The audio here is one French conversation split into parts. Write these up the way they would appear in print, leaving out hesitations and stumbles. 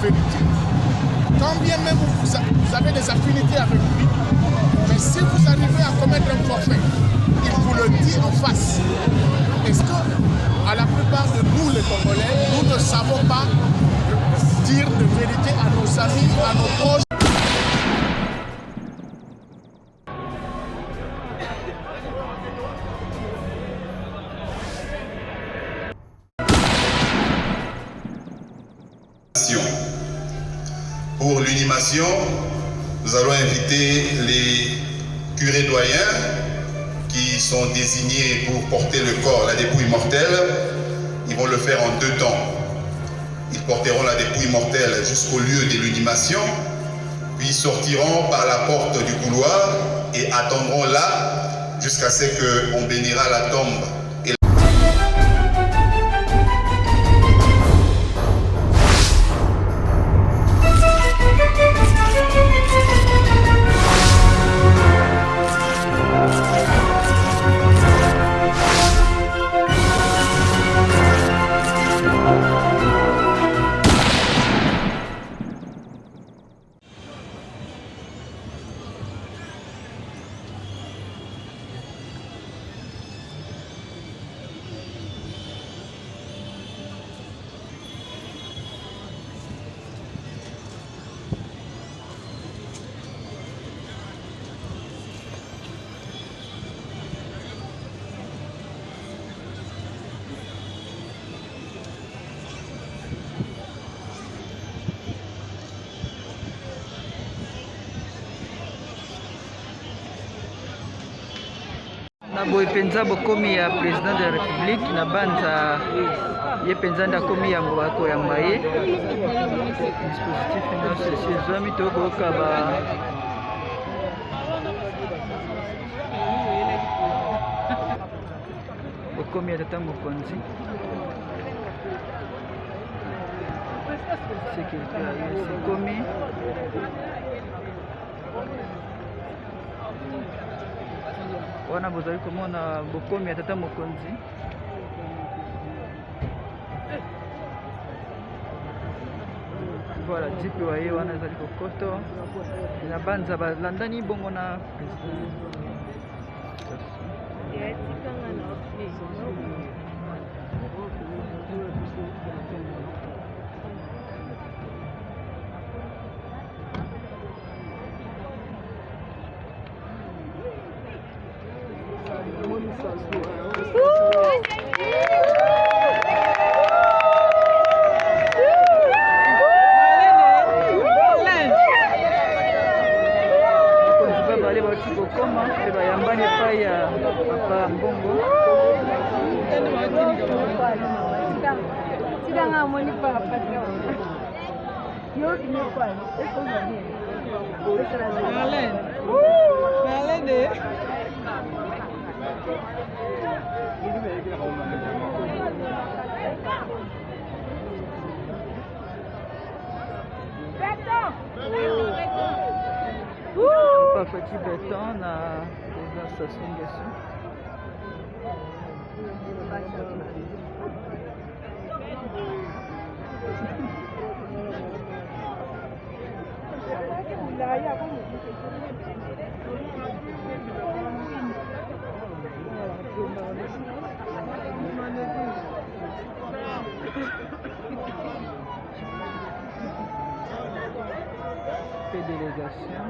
vérité. Quand bien même vous avez des affinités avec lui, mais si vous arrivez à commettre un forfait, il vous le dit en face. Est-ce que, à la plupart de nous les Congolais, nous ne savons pas dire de vérité à nos amis, à nos proches? Pour l'inhumation, nous allons inviter les curés doyens qui sont désignés pour porter le corps, la dépouille mortelle. Ils vont le faire en 2 temps. Ils porteront la dépouille mortelle jusqu'au lieu de l'inhumation, puis sortiront par la porte du couloir et attendront là jusqu'à ce qu'on bénira la tombe. Na boye penza bokomi ya président de la république na banza ye penza ndakomi ya mbako ya mbaye dispositif nyonso ezwami tokoyoka bokomi ya tata mokonzi sécurité ya ye sekomi wana bozali komona bokomi ya tata mokonzi voilà jipe wa ye wana ezali kokoto na banza balandani bongo na kokoma pe bayambani epai ya papa mbongo Fati Beton na Sassou Nguesso. Délégation.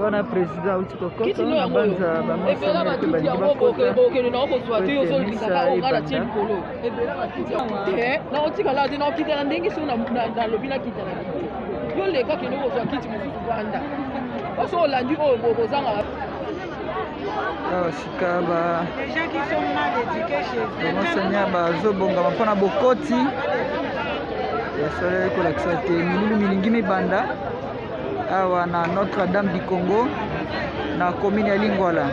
wana président uti kokota na banza bamosanete balingi bakota naotikala te naokitela ndenge so nalobi nakitela kiti yo leka kende kozwa kiti mosusu vanda oso olandi oyo bokozanga awa sika bamosanya bazobongama mpona bokoti esaleli kolakisa te milulu milingi mibanda awa na Notre Dame du Congo na commune ya Lingwala.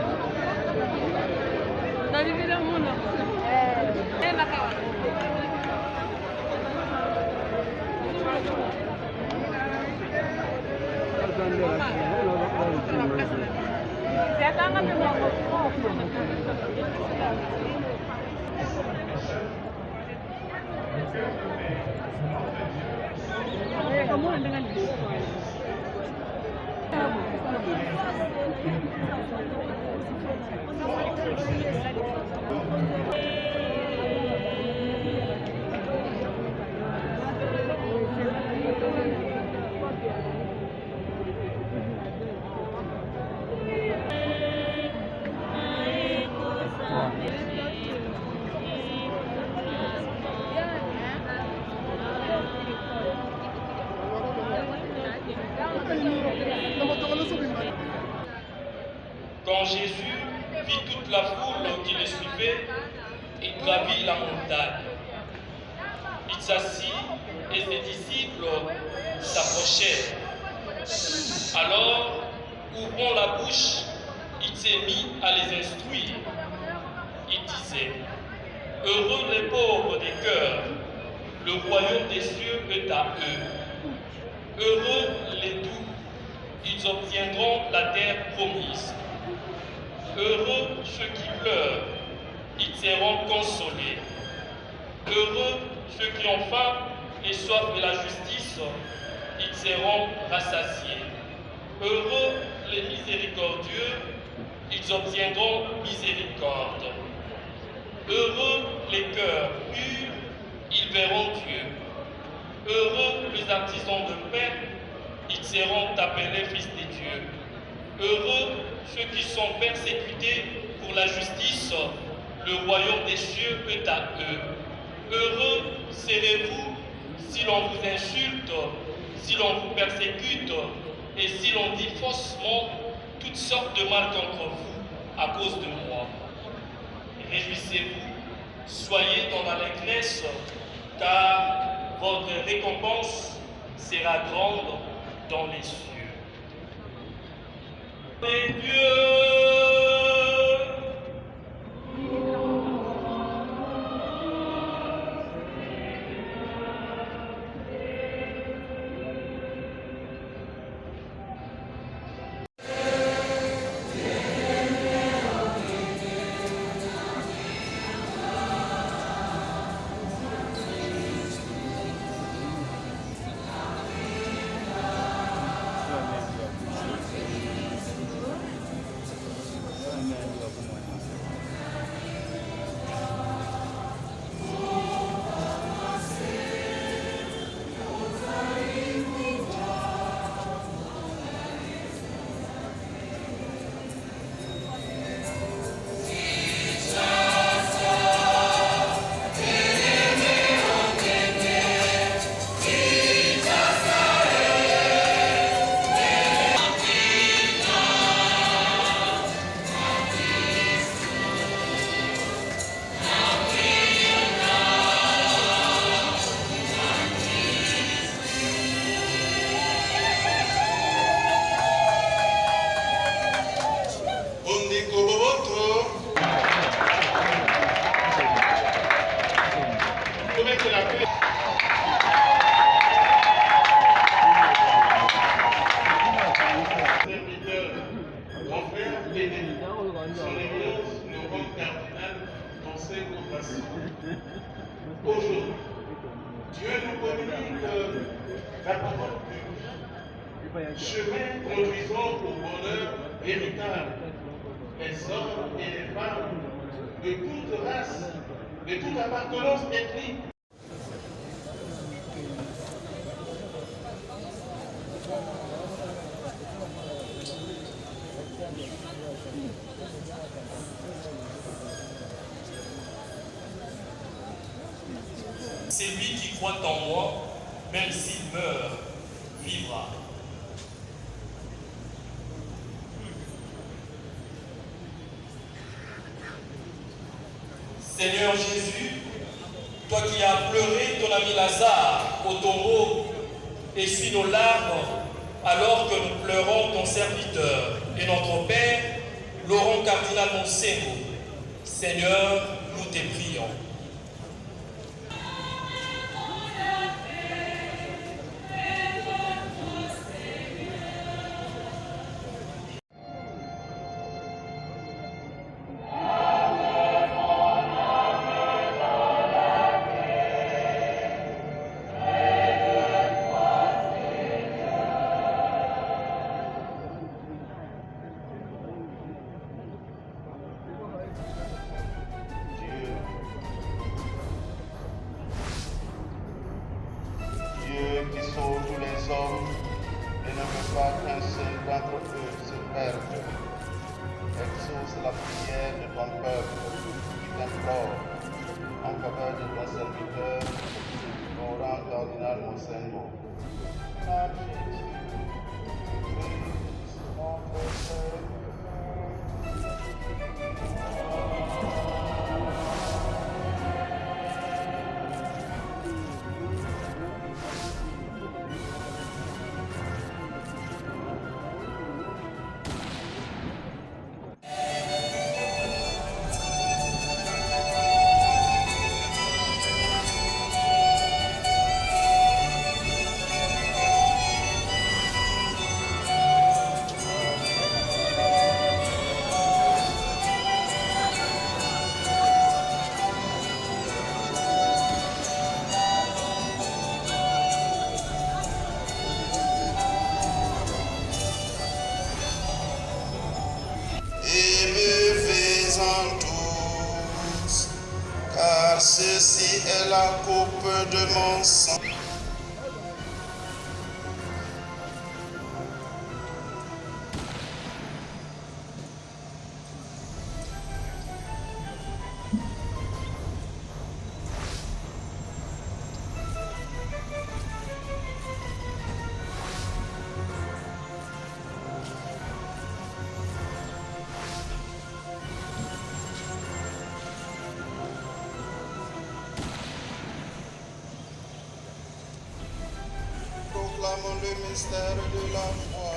Quand Jésus vit toute la foule qui le suivait, il gravit la montagne. Il s'assit et ses disciples s'approchèrent. Alors, ouvrant la bouche, il s'est mis à les instruire. Il disait, « Heureux les pauvres des cœurs, le royaume des cieux est à eux. Heureux les doux, ils obtiendront la terre promise. Heureux ceux qui pleurent, ils seront consolés. Heureux ceux qui ont faim et soif de la justice, ils seront rassasiés. Heureux les miséricordieux, ils obtiendront miséricorde. Heureux les cœurs purs, ils verront Dieu. Heureux les artisans de paix, ils seront appelés fils de Dieu. Heureux ceux qui sont persécutés pour la justice, le royaume des cieux est à eux. Heureux serez-vous si l'on vous insulte, si l'on vous persécute et si l'on dit faussement toutes sortes de mal contre vous à cause de moi. Réjouissez-vous, soyez dans l'allégresse, car votre récompense sera grande dans les cieux. Et Dieu Aujourd'hui, Dieu nous communique la parole chemin conduisant au bonheur véritable. Les hommes et les femmes de toute race, de toute appartenance ethnique. Celui qui croit en moi, même s'il meurt, vivra. Seigneur Jésus, toi qui as pleuré ton ami Lazare au tombeau, essuie nos larmes alors que nous pleurons ton serviteur et notre Père, Laurent Cardinal Monsengo. Seigneur, nous te prions. Dieu qui sauve tous les hommes et ne veut pas qu'un seul d'entre eux se perde. Exauce la prière de ton peuple qui t'implore en faveur de ton serviteur, Laurent Cardinal Monsengo. Par Jésus, Christ, notre Seigneur. Car ceci est la coupe de mon sang. Proclamons le mystère de la foi.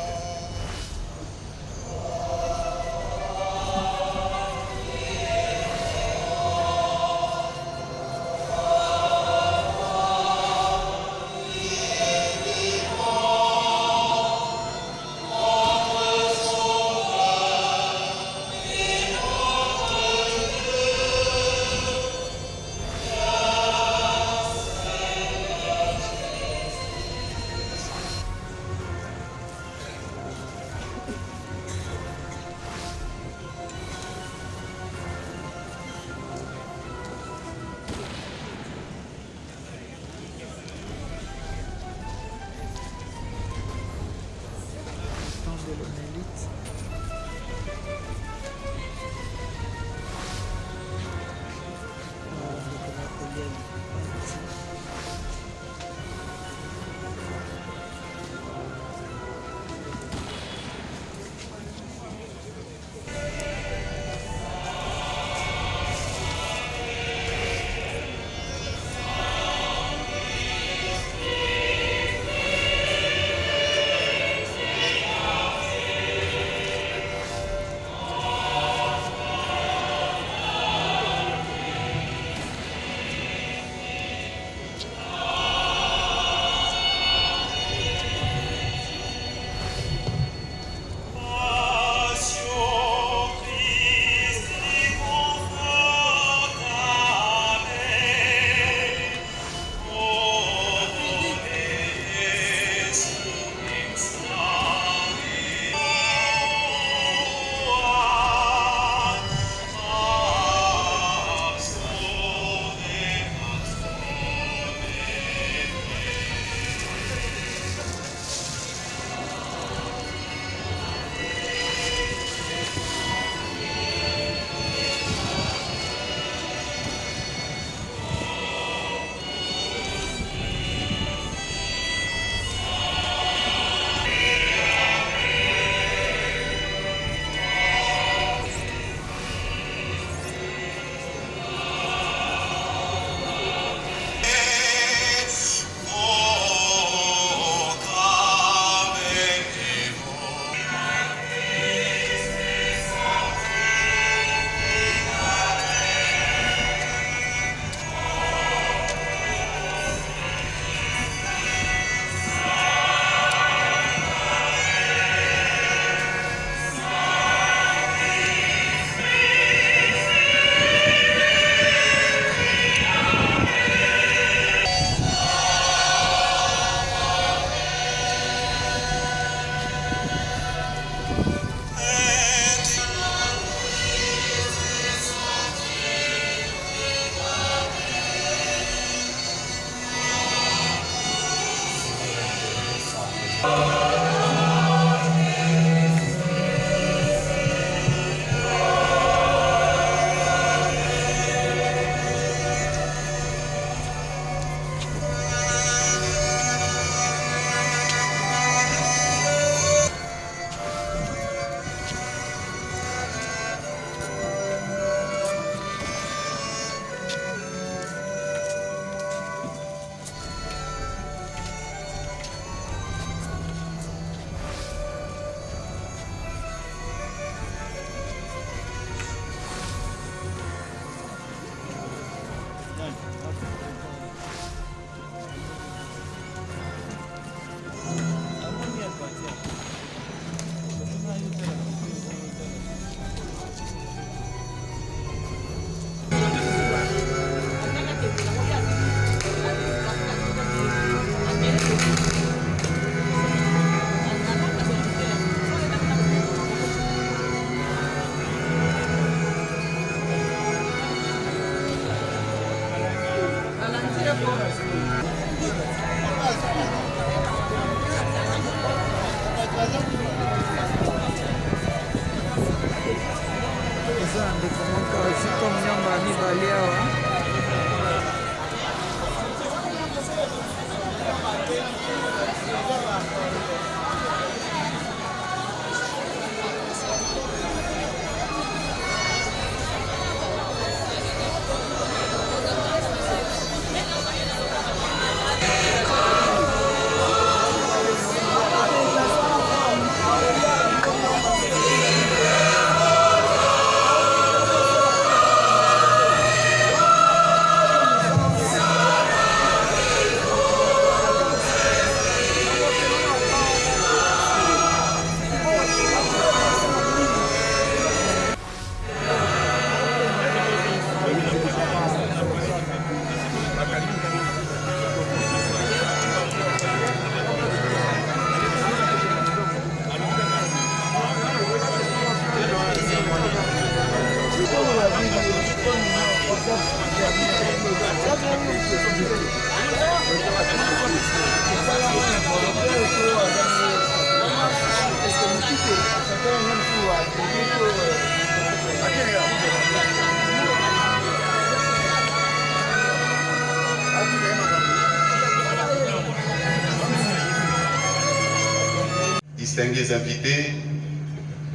Distingués invités,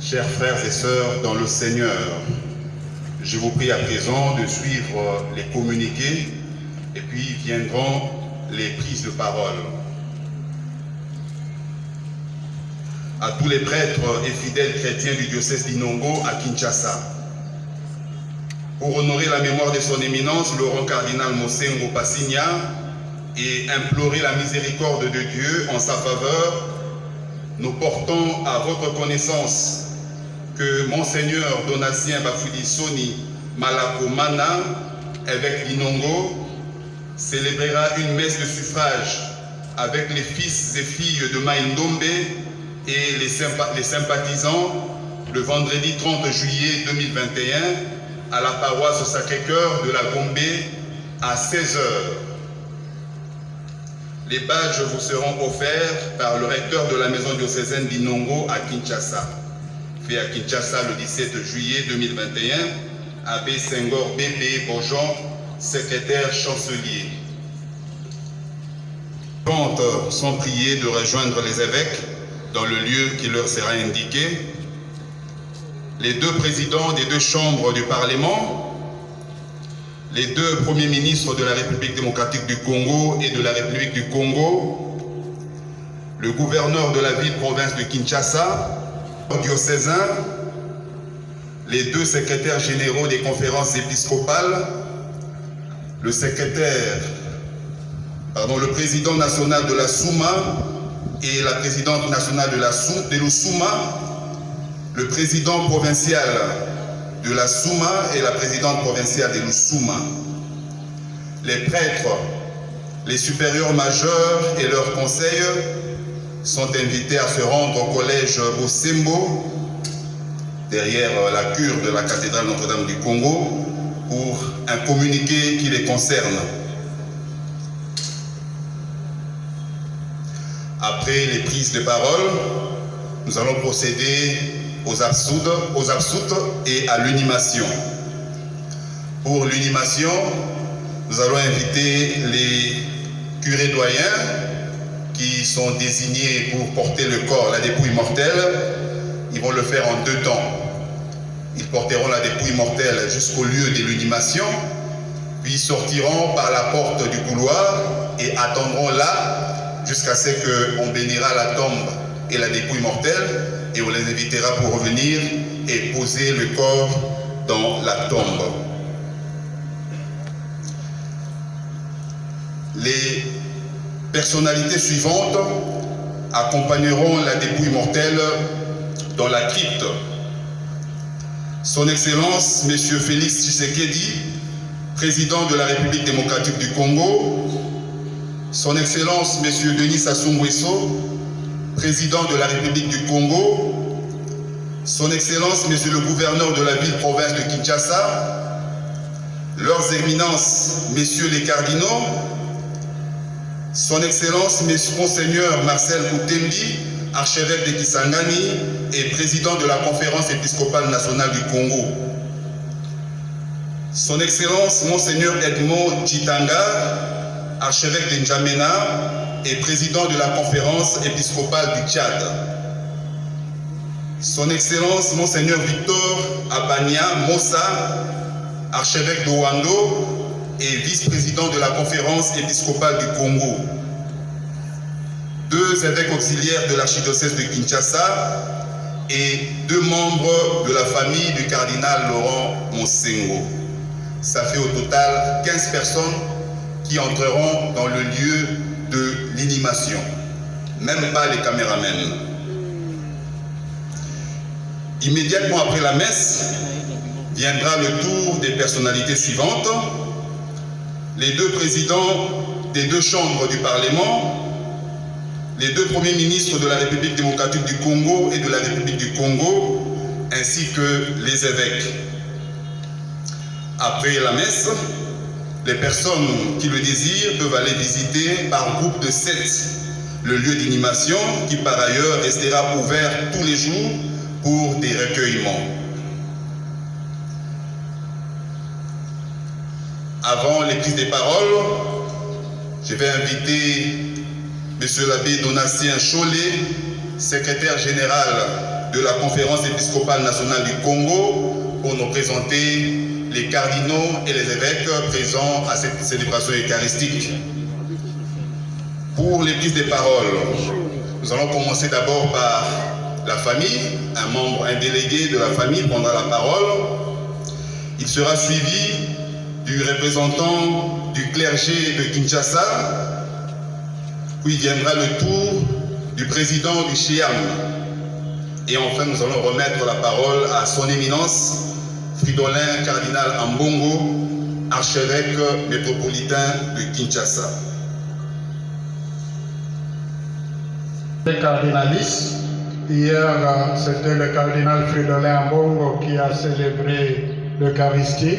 chers frères et sœurs dans le Seigneur, je vous prie à présent de suivre les communiqués et puis viendront les prises de parole. À tous les prêtres et fidèles chrétiens du diocèse d'Inongo à Kinshasa, pour honorer la mémoire de son éminence, Laurent Cardinal Mosengo Passigna, et implorer la miséricorde de Dieu en sa faveur, nous portons à votre connaissance que Monseigneur Donatien Bafudi Soni Malakomana, évêque d'Inongo, célébrera une messe de suffrage avec les fils et filles de Maïndombe et les sympathisants le vendredi 30 juillet 2021 à la paroisse Sacré-Cœur de la Gombe à 16 h. Les badges vous seront offerts par le recteur de la maison diocésaine d'Inongo à Kinshasa. Fait à Kinshasa le 17 juillet 2021, Abbé Senghor B.P. Bourgeon, secrétaire chancelier. Les comptes sont priés de rejoindre les évêques dans le lieu qui leur sera indiqué. Les deux présidents des deux chambres du Parlement, les deux premiers ministres de la République démocratique du Congo et de la République du Congo, le gouverneur de la ville-province de Kinshasa, le diocésain, les deux secrétaires généraux des conférences épiscopales, le président national de la Souma et la présidente nationale de l'Oussouma, le président provincial de la Souma et la présidente provinciale de l'Oussouma. Les prêtres, les supérieurs majeurs et leurs conseils sont invités à se rendre au collège Bosembo, derrière la cure de la cathédrale Notre-Dame du Congo, pour un communiqué qui les concerne. Après les prises de parole, nous allons procéder aux absoutes et à l'unimation. Pour l'unimation, nous allons inviter les curés doyens qui sont désignés pour porter le corps, la dépouille mortelle. Ils vont le faire en 2 temps. Ils porteront la dépouille mortelle jusqu'au lieu de l'unimation, puis sortiront par la porte du couloir et attendront là jusqu'à ce qu'on bénira la tombe et la dépouille mortelle, et on les invitera pour revenir et poser le corps dans la tombe. Les personnalités suivantes accompagneront la dépouille mortelle dans la crypte. Son Excellence, M. Félix Tshisekedi, président de la République démocratique du Congo, Son Excellence, M. Denis Sassou Nguesso, président de la République du Congo, Son Excellence, M. le gouverneur de la ville-province de Kinshasa, Leurs Éminences, Messieurs les cardinaux, Son Excellence, Monseigneur Marcel Koutembi, archevêque de Kisangani et président de la Conférence épiscopale nationale du Congo. Son Excellence, Monseigneur Edmond Chitanga, archevêque de N'Djamena et président de la Conférence épiscopale du Tchad. Son Excellence, Monseigneur Victor Abania Mossa, archevêque de Ouando et vice-président de la Conférence épiscopale du Congo. 2 évêques auxiliaires de l'archidiocèse de Kinshasa et 2 membres de la famille du cardinal Laurent Monsengo. Ça fait au total 15 personnes qui entreront dans le lieu de l'inhumation, même pas les caméramens. Immédiatement après la messe, viendra le tour des personnalités suivantes. Les 2 présidents des 2 chambres du Parlement, les 2 premiers ministres de la République démocratique du Congo et de la République du Congo, ainsi que les évêques. Après la messe, les personnes qui le désirent peuvent aller visiter par groupe de 7 le lieu d'inhumation qui par ailleurs restera ouvert tous les jours pour des recueillements. Avant les prises de parole, je vais inviter M. l'abbé Donatien Chollet, secrétaire général de la Conférence épiscopale nationale du Congo, pour nous présenter les cardinaux et les évêques présents à cette célébration eucharistique. Pour les prises de parole, nous allons commencer d'abord par la famille. Un délégué de la famille prendra la parole. Il sera suivi du représentant du clergé de Kinshasa, puis viendra le tour du président du Chiam. Et enfin, nous allons remettre la parole à son éminence, Fridolin Cardinal Ambongo, archevêque métropolitain de Kinshasa. Les cardinalistes, hier c'était le cardinal Fridolin Ambongo qui a célébré l'Eucharistie.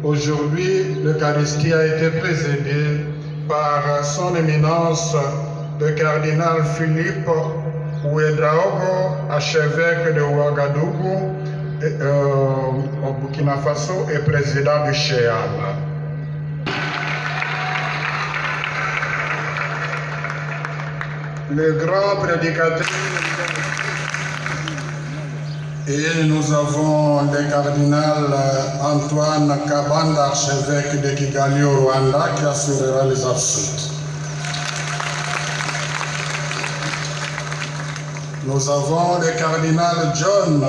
Aujourd'hui, l'Eucharistie a été présidée par son éminence le cardinal Philippe Ouedraogo, archevêque de Ouagadougou au Burkina Faso et président du CHEAN. Le grand prédicateur, et nous avons le cardinal Antoine Kabanda, archevêque de Kigali au Rwanda, qui assurera les absoutes. Nous avons le cardinal John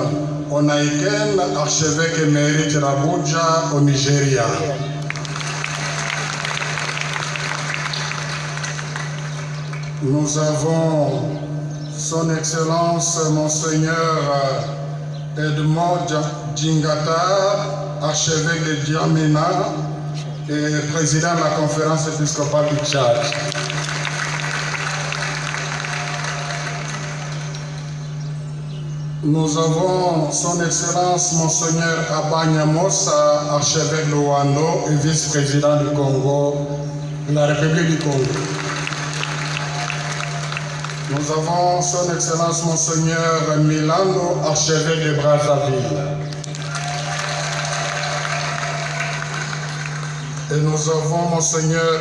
Onaiken, archevêque émérite d'Abuja au Nigeria. Nous avons son Excellence Monseigneur Edmond Djingata, archevêque de N'Djamena et président de la Conférence épiscopale du Tchad. Nous avons son Excellence Monseigneur Abanya Mossa, archevêque de Ouando et vice-président du Congo, de la République du Congo. Nous avons son Excellence Monseigneur Milano, archevêque de Brazzaville. Et nous avons Monseigneur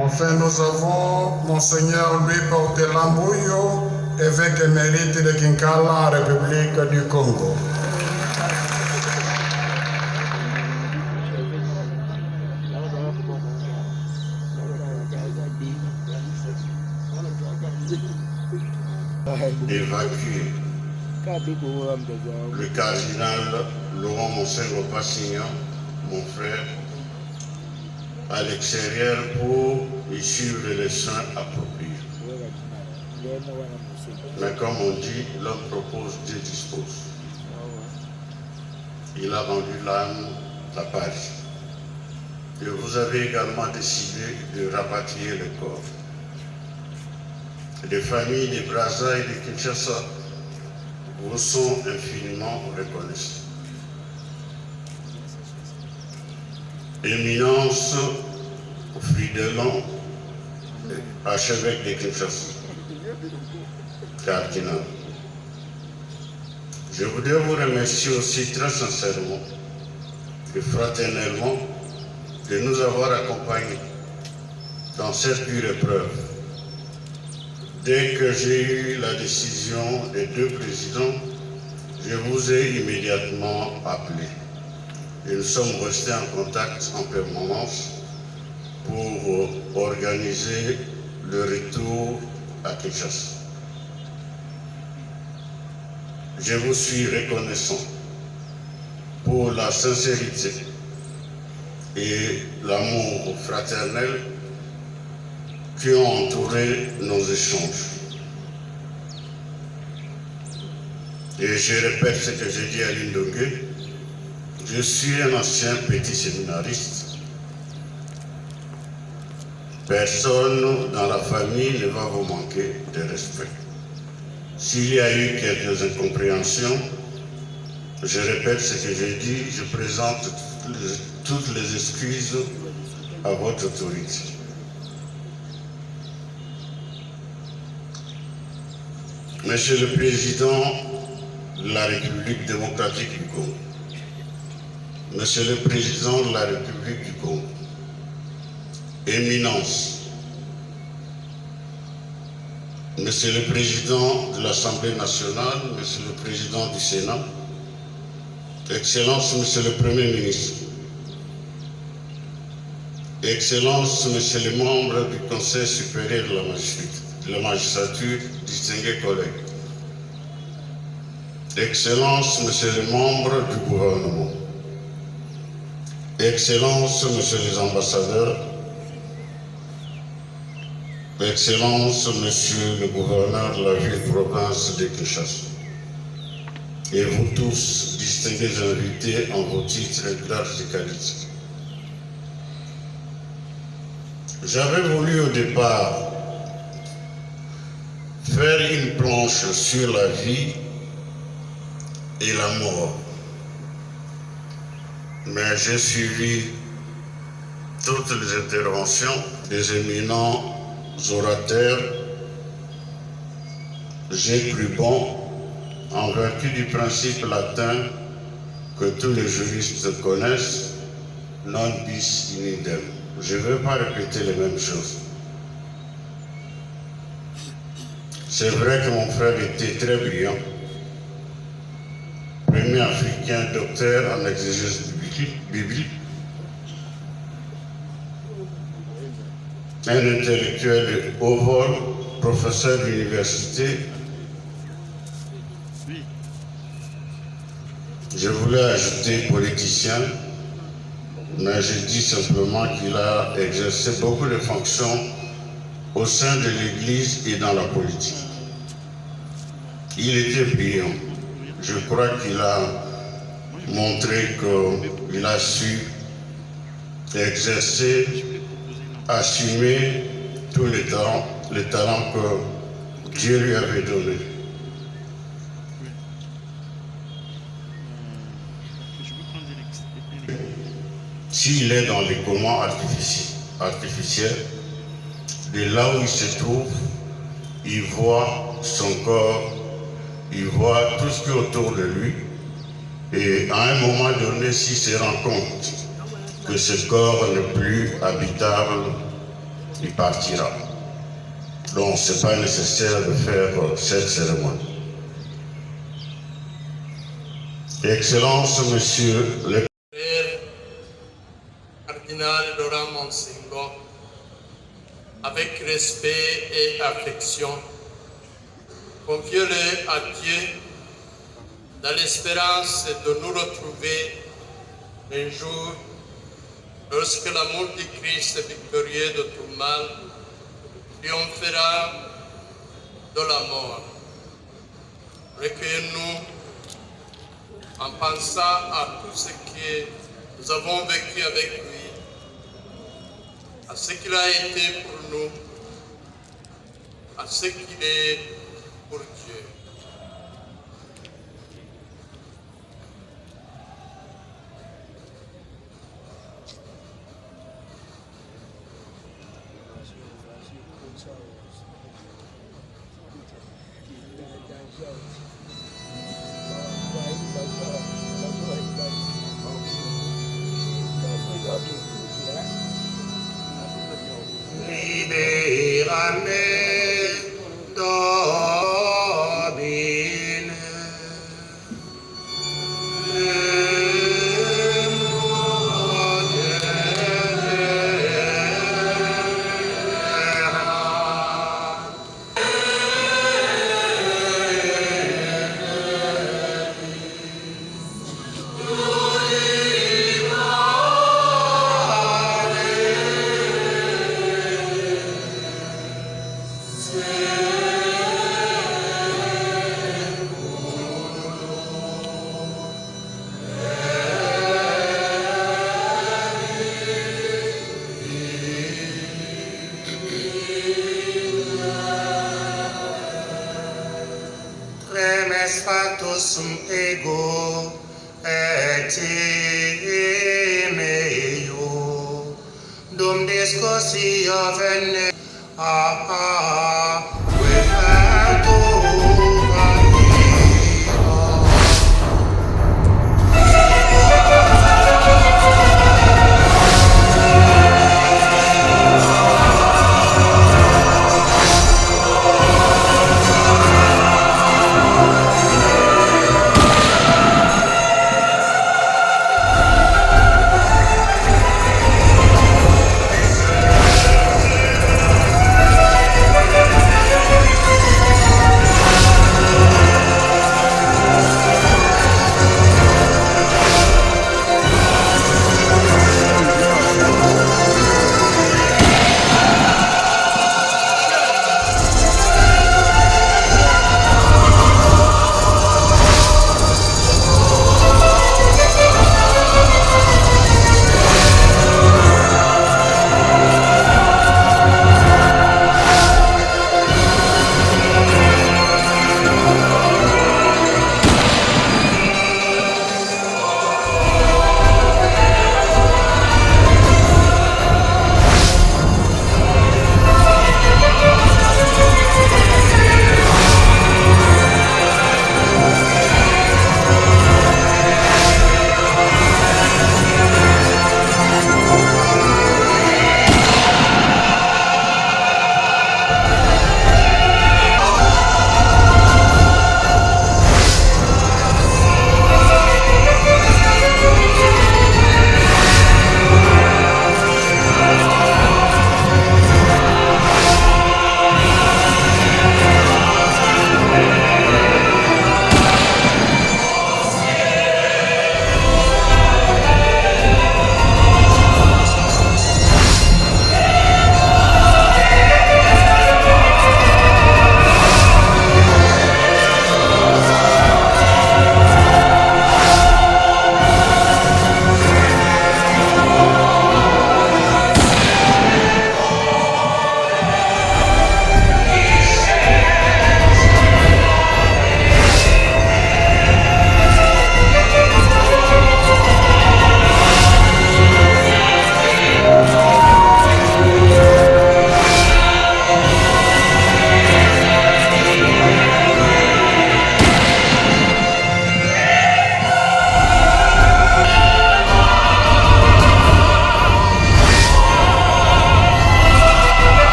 Enfin, nous avons Monseigneur Louis Portelambouyo, évêque émérite de Kinkala en République du Congo. Évacuer le cardinal Laurent Monseigneur Passignan, mon frère, à l'extérieur pour y suivre les soins appropriés. Mais comme on dit, l'homme propose, Dieu dispose. Il a rendu l'âme à Paris. Et vous avez également décidé de rapatrier le corps. Les familles de Brazza et de Kinshasa vous sont infiniment reconnaissantes. Éminence Fridolin, archevêque de Kinshasa, cardinal. Je voudrais vous remercier aussi très sincèrement et fraternellement de nous avoir accompagnés dans cette dure épreuve. Dès que j'ai eu la décision des deux présidents, je vous ai immédiatement appelé. Et nous sommes restés en contact en permanence pour organiser le retour à Kinshasa. Je vous suis reconnaissant pour la sincérité et l'amour fraternel qui ont entouré nos échanges. Et je répète ce que j'ai dit à Lindongue, je suis un ancien petit séminariste. Personne dans la famille ne va vous manquer de respect. S'il y a eu quelques incompréhensions, je répète ce que j'ai dit, je présente toutes les excuses à votre autorité. Monsieur le Président de la République démocratique du Congo, Monsieur le Président de la République du Congo, Éminence, Monsieur le Président de l'Assemblée nationale, Monsieur le Président du Sénat, Excellence, Monsieur le Premier ministre, Excellence, Monsieur les membres du Conseil supérieur de la magistrature, distingués collègues, Excellence, Monsieur les membres du gouvernement, Excellence, Monsieur les ambassadeurs, Excellence, Monsieur le gouverneur de la ville-province de Kinshasa, et vous tous, distingués invités en vos titres et grades de qualité. J'avais voulu au départ faire une planche sur la vie et la mort, mais j'ai suivi toutes les interventions des éminents orateurs. J'ai cru bon, en vertu du principe latin que tous les juristes connaissent, non bis in idem. Je ne veux pas répéter les mêmes choses. C'est vrai que mon frère était très brillant, premier africain docteur en exégèse biblique, un intellectuel de haut vol, professeur d'université. Je voulais ajouter politicien, mais je dis simplement qu'il a exercé beaucoup de fonctions au sein de l'Église et dans la politique. Il était brillant. Je crois qu'il a montré qu'il a su exercer, assumer tous les talents que Dieu lui avait donnés. S'il est dans les commandes artificiels, de là où il se trouve, il voit son corps, il voit tout ce qui est autour de lui. Et à un moment donné, s'il se rend compte que ce corps n'est plus habitable, il partira. Donc, ce n'est pas nécessaire de faire cette cérémonie. Excellence, Monsieur le Frère cardinal Laurent Monsengo, avec respect et affection, confiez-le à Dieu dans l'espérance de nous retrouver un jour lorsque l'amour du Christ victorieux de tout mal triomphera de la mort. Recueillons-nous en pensant à tout ce que nous avons vécu avec lui, à ce qu'il a été pour nous, à ce qu'il est pour Dieu. Sum ego et meo dum discossia venne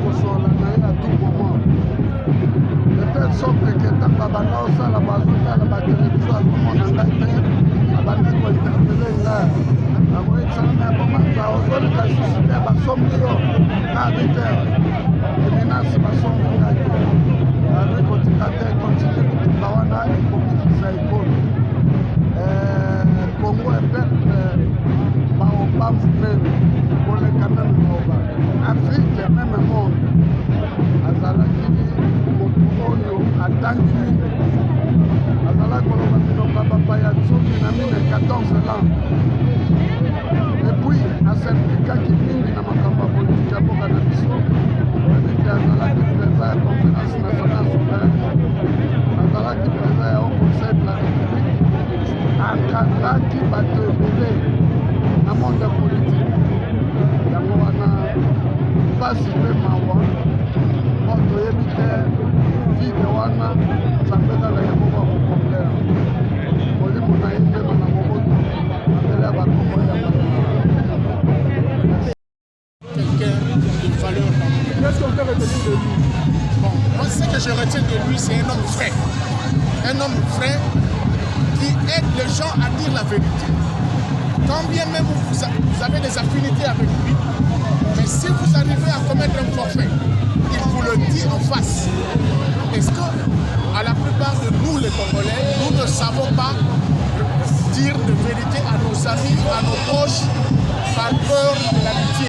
kosola na ye à tout moment de telle sorte que ntango babanda osala bazotala batelevizio azomona ngai te abandi kointerpele ngai akoyebisana na bomanza ozoleka susu te basombi yo na bite eminasi basombi ngai te ari kotika te continue kotumba wana ekomikisa ekolo Congo eperte baobambu mene koleka meme baoba Afrique meme monde azalaki motu oyo atangi mine azalaki koloba minoka bapaya nzomi na mine 14 ans epuis aservikaki mingi na makambo ya politike ya mboka na biso ebite azalaki président ya conférence nationale souveraine azalaki président ya haut conseil de la république akangaki bato ebele na monde politique yango wana mpasi mpe mawa mpo toyebi te vide wana nzambe kaka ye moko akokomplere molimo na ye mpema na moboto na mbele ya bakongo ya quelqu'un de valeur dans mon pays. Qu'est-ce qu'on peut retenir de lui? Bon, moi ce que je retiens de lui, c'est un homme vrai. Un homme vrai qui aide les gens à dire la vérité. Quand bien même vous avez des affinités avec lui, mais si vous arrivez à commettre un forfait, il vous le dit en face. Est-ce que, à la plupart de nous les Congolais, nous ne savons pas dire de vérité à nos amis, à nos proches, par peur de l'amitié?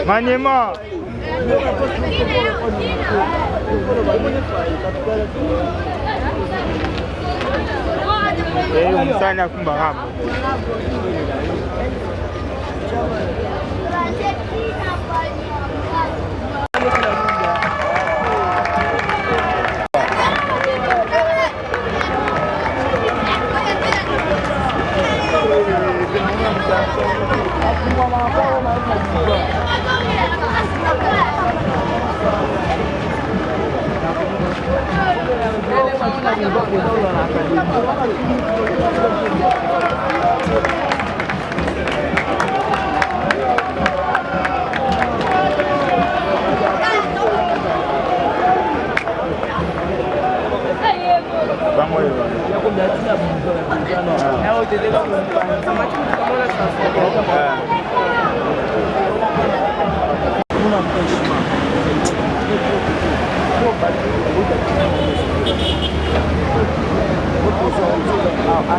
Maniema. Umsana kumbarama. Ah,